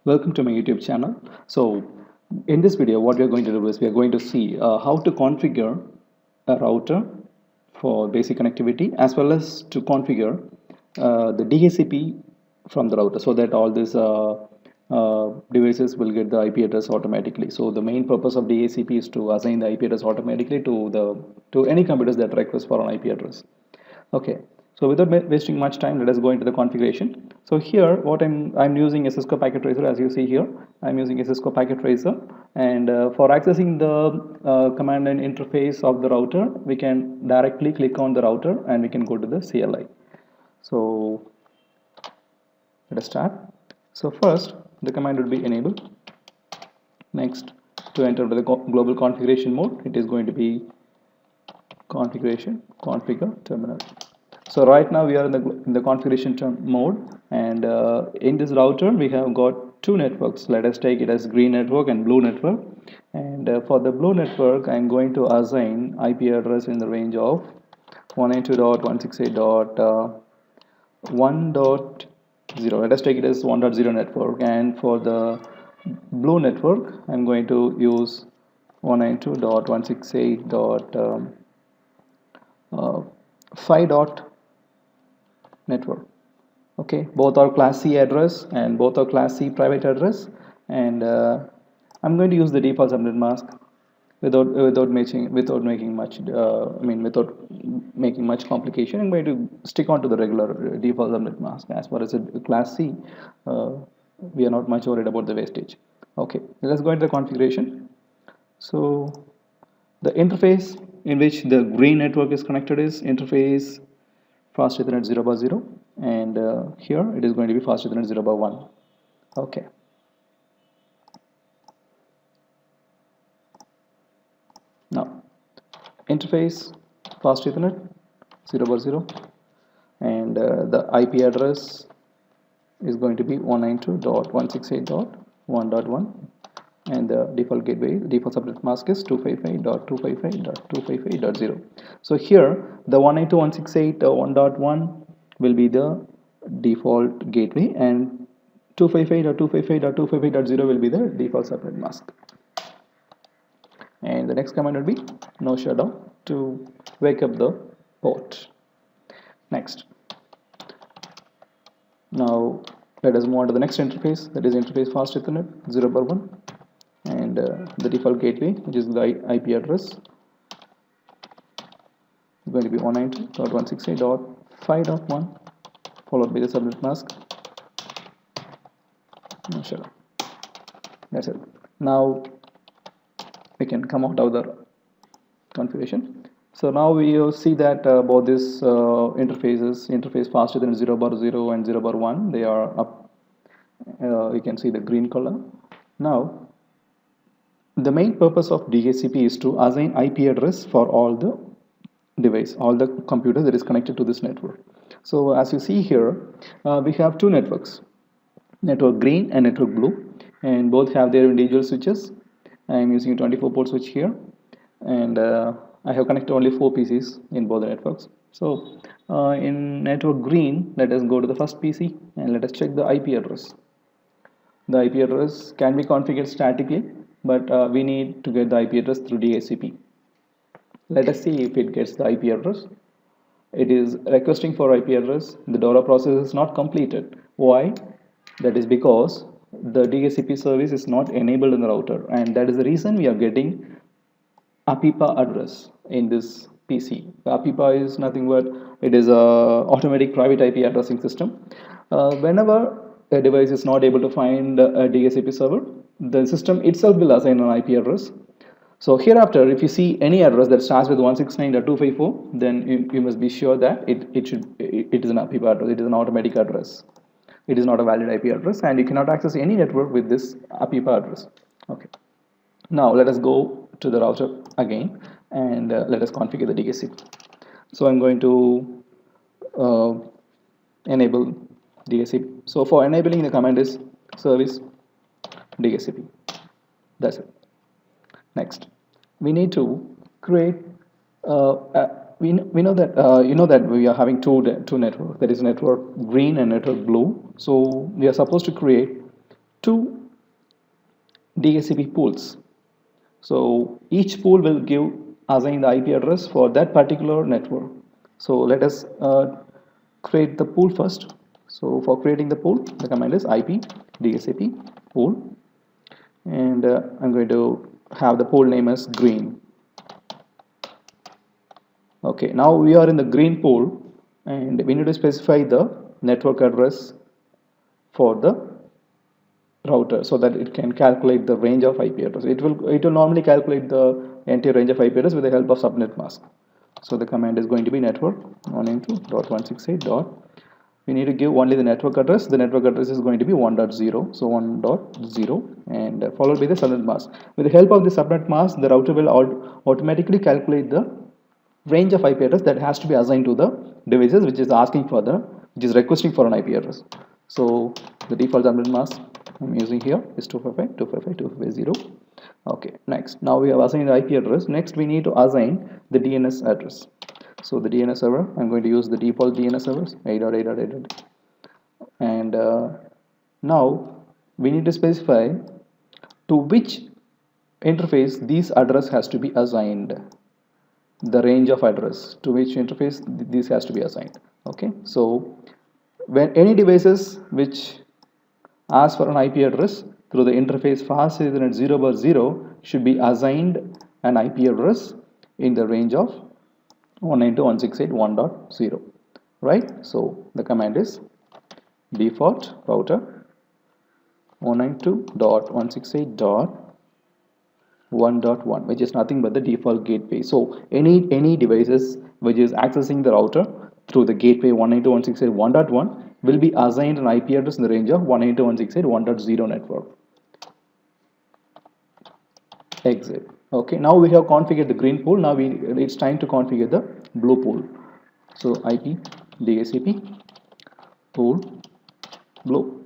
Welcome to my YouTube channel. So in this video, what we are going to do is we are going to see how to configure a router for basic connectivity as well as to configure the DHCP from the router so that all these devices will get the IP address automatically. So the main purpose of DHCP is to assign the IP address automatically to any computers that request for an IP address. Okay, so without wasting much time, let us go into the configuration. So here, what I'm using a CISCO packet tracer. As you see here, I'm using a CISCO packet tracer, and for accessing the command line interface of the router, we can directly click on the router and we can go to the CLI. So let us start. So first, the command would be enable. Next, to enter the global configuration mode, it is going to be configuration configure terminal. So right now we are in the configuration mode, and in this router we have got two networks. Let us take it as green network and blue network, and for the blue network I'm going to assign IP address in the range of 192.168.1.0. Let us take it as 1.0 network, and for the blue network I'm going to use 192.168.5 network. Okay, both are class C address and both are class C private address, and I'm going to use the default subnet mask without making much without making much complication. I'm going to stick on to the regular default subnet mask. As far as a class C, we are not much worried about the wastage. Okay, let's go into the configuration. So the interface in which the green network is connected is interface fast Ethernet 0/0, and here it is going to be fast Ethernet 0/1. Okay. Now interface fast Ethernet 0/0, and the IP address is going to be 192.168.1.1, and the default gateway, default subnet mask is 255.255.255.0. So here the 192.168.1.1 will be the default gateway, and 255.255.255.0 will be the default subnet mask. And the next command will be no shutdown to wake up the port. Next, now let us move on to the next interface, that is interface fast Ethernet 0/1, and the default gateway, which is the IP address, is going to be 192.168.5.1 followed by the subnet mask. No shutdown. That's it. Now we can come out of the configuration. So now we see that both these interface fast Ethernet 0/0 and 0/1, they are up. You can see the green color. Now the main purpose of DHCP is to assign IP address for all the device, all the computer that is connected to this network. So as you see here, we have two networks, network green and network blue, and both have their individual switches. I am using a 24 port switch here, and I have connected only 4 PCs in both the networks. So in network green, let us go to the first PC and let us check the IP address. The IP address can be configured statically, but we need to get the IP address through DHCP. Let us see if it gets the IP address. It is requesting for IP address. The DORA process is not completed. Why? That is because the DHCP service is not enabled in the router, and that is the reason we are getting APIPA address in this PC. APIPA is nothing but it is a automatic private IP addressing system. Whenever a device is not able to find a DHCP server, the system itself will assign an IP address. So hereafter, if you see any address that starts with 169.254, then you must be sure that it is an APIPA address. It is an automatic address. It is not a valid IP address, and you cannot access any network with this APIPA address. Okay. Now let us go to the router again, and let us configure the DHCP. So I'm going to enable DHCP. So for enabling, the command is service DHCP. That's it. Next, we need to create. We know that we are having two networks. That is network green and network blue. So we are supposed to create two DHCP pools. So each pool will assign the IP address for that particular network. So let us create the pool first. So for creating the pool, the command is IP DHCP pool, and I'm going to have the pool name as green. Okay, now we are in the green pool, and we need to specify the network address for the router so that it can calculate the range of IP address. It will normally calculate the entire range of IP address with the help of subnet mask. So the command is going to be network 192.168. We need to give only the network address. The network address is going to be 1.0, so 1.0, and followed by the subnet mask. With the help of the subnet mask, the router will automatically calculate the range of IP address that has to be assigned to the devices which is requesting for an IP address. So the default subnet mask I'm using here is 255.255.255.0. Okay, next, now we have assigned the IP address. Next we need to assign the DNS address. So the DNS server, I'm going to use the default DNS servers 8.8.8, and now we need to specify to which interface this address has to be assigned, the range of address to which interface this has to be assigned. Okay, so when any devices which ask for an IP address through the interface fast Ethernet 0/0 should be assigned an IP address in the range of 192.168.1.0, right? So the command is default router 192.168.1.1, which is nothing but the default gateway. So any devices which is accessing the router through the gateway 192.168.1.1 will be assigned an IP address in the range of 192.168.1.0 network. Exit. Okay, now we have configured the green pool. Now it's time to configure the blue pool. So IP DHCP pool blue.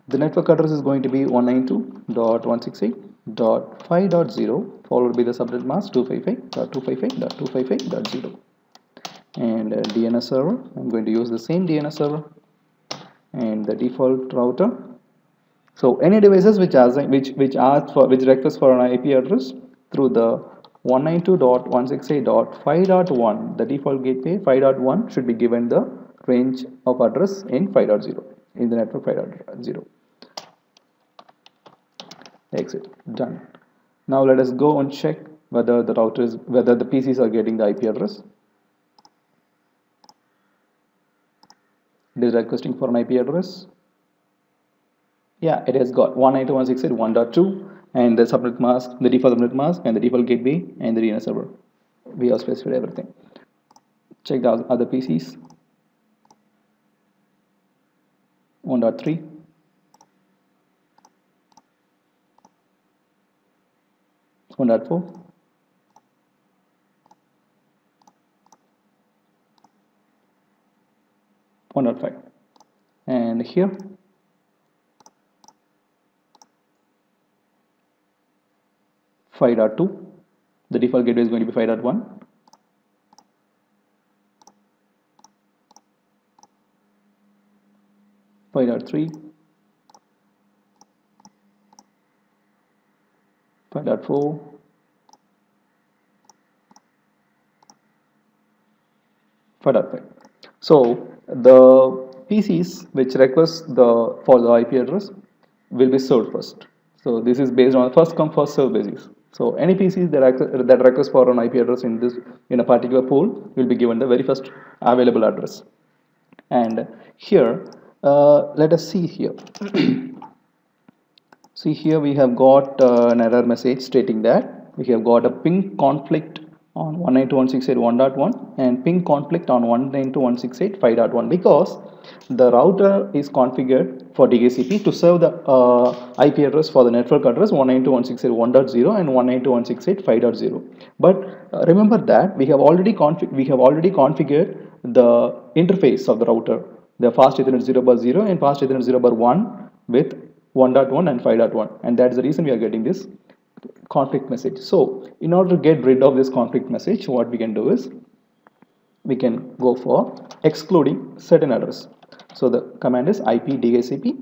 The network address is going to be 192.168.5.0, followed by the subnet mask 255.255.255.0, and DNS server. I'm going to use the same DNS server and the default router. So any devices which request for an IP address through the 192.168.5.1, the default gateway 5.1 should be given the range of address in 5.0, in the network 5.0. Exit. Done. Now let us go and check whether the PCs are getting the IP address. It is requesting for an IP address. Yeah, it has got 192.168.1.2 and the subnet mask, the default subnet mask, and the default gateway, and the DNS server. We have specified everything. Check the other PCs. 1.3, 1.4, 1.5, and here 5.2. The default gateway is going to be 5.1. 5.3, 5.4, 5.5. So the PCs which request for the IP address will be served first. So this is based on first come first serve basis. So any PCs that request for an IP address in a particular pool will be given the very first available address. And here let us see here. See here we have got an error message stating that we have got a ping conflict on 192.168.1.1 and ping conflict on 192.168.5.1 because the router is configured for DHCP to serve the IP address for the network address 192.168.1.0 and 192.168.5.0. But remember that we have already configured the interface of the router, the fast Ethernet 0/0 and fast Ethernet 0/1 with 1.1 and 5.1, and that's the reason we are getting this conflict message. So in order to get rid of this conflict message, what we can do is we can go for excluding certain address. So the command is IP DHCP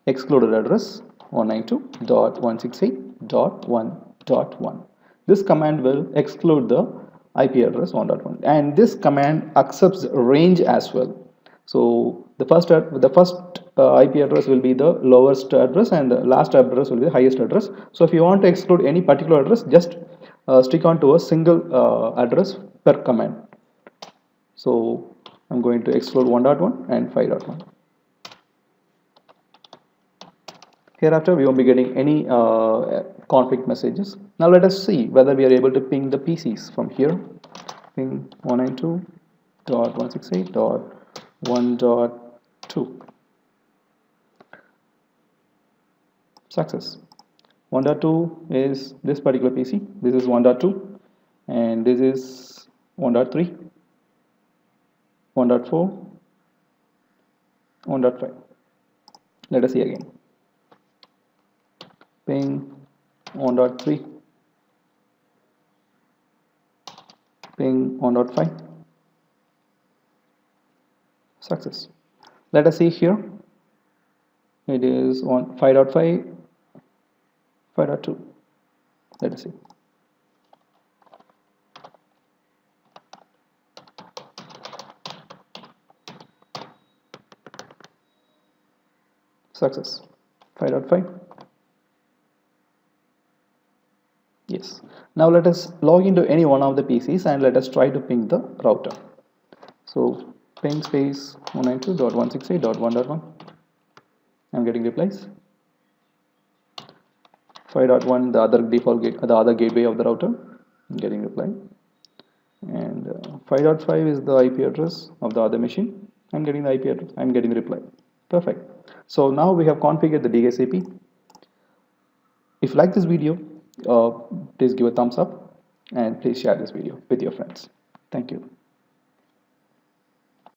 excluded address 192.168.1.1. This command will exclude the IP address 1.1, and this command accepts range as well. So the first IP address will be the lowest address, and the last address will be the highest address. So if you want to exclude any particular address, just stick on to a single address per command. So I'm going to exclude 1.1 and 5.1. Hereafter, we won't be getting any conflict messages. Now let us see whether we are able to ping the PCs from here. Ping 192.168.1.2. Success. 1.2 is this particular PC. This is 1.2, and this is 1.3, 1.4, 1.5. Let us see again. Ping 1.3, ping 1.5. Success. Let us see here. It is on 5.5, 5.2. Let us see. Success. 5.5. Yes. Now let us log into any one of the PCs and let us try to ping the router. So ping space 192.168.1.1. I'm getting replies. 5.1, the other default gate, the other gateway of the router, I'm getting reply. And 5.5 is the IP address of the other machine. I'm getting the IP address. I'm getting reply. Perfect. So now we have configured the DHCP. If you like this video, please give a thumbs up and please share this video with your friends. Thank you.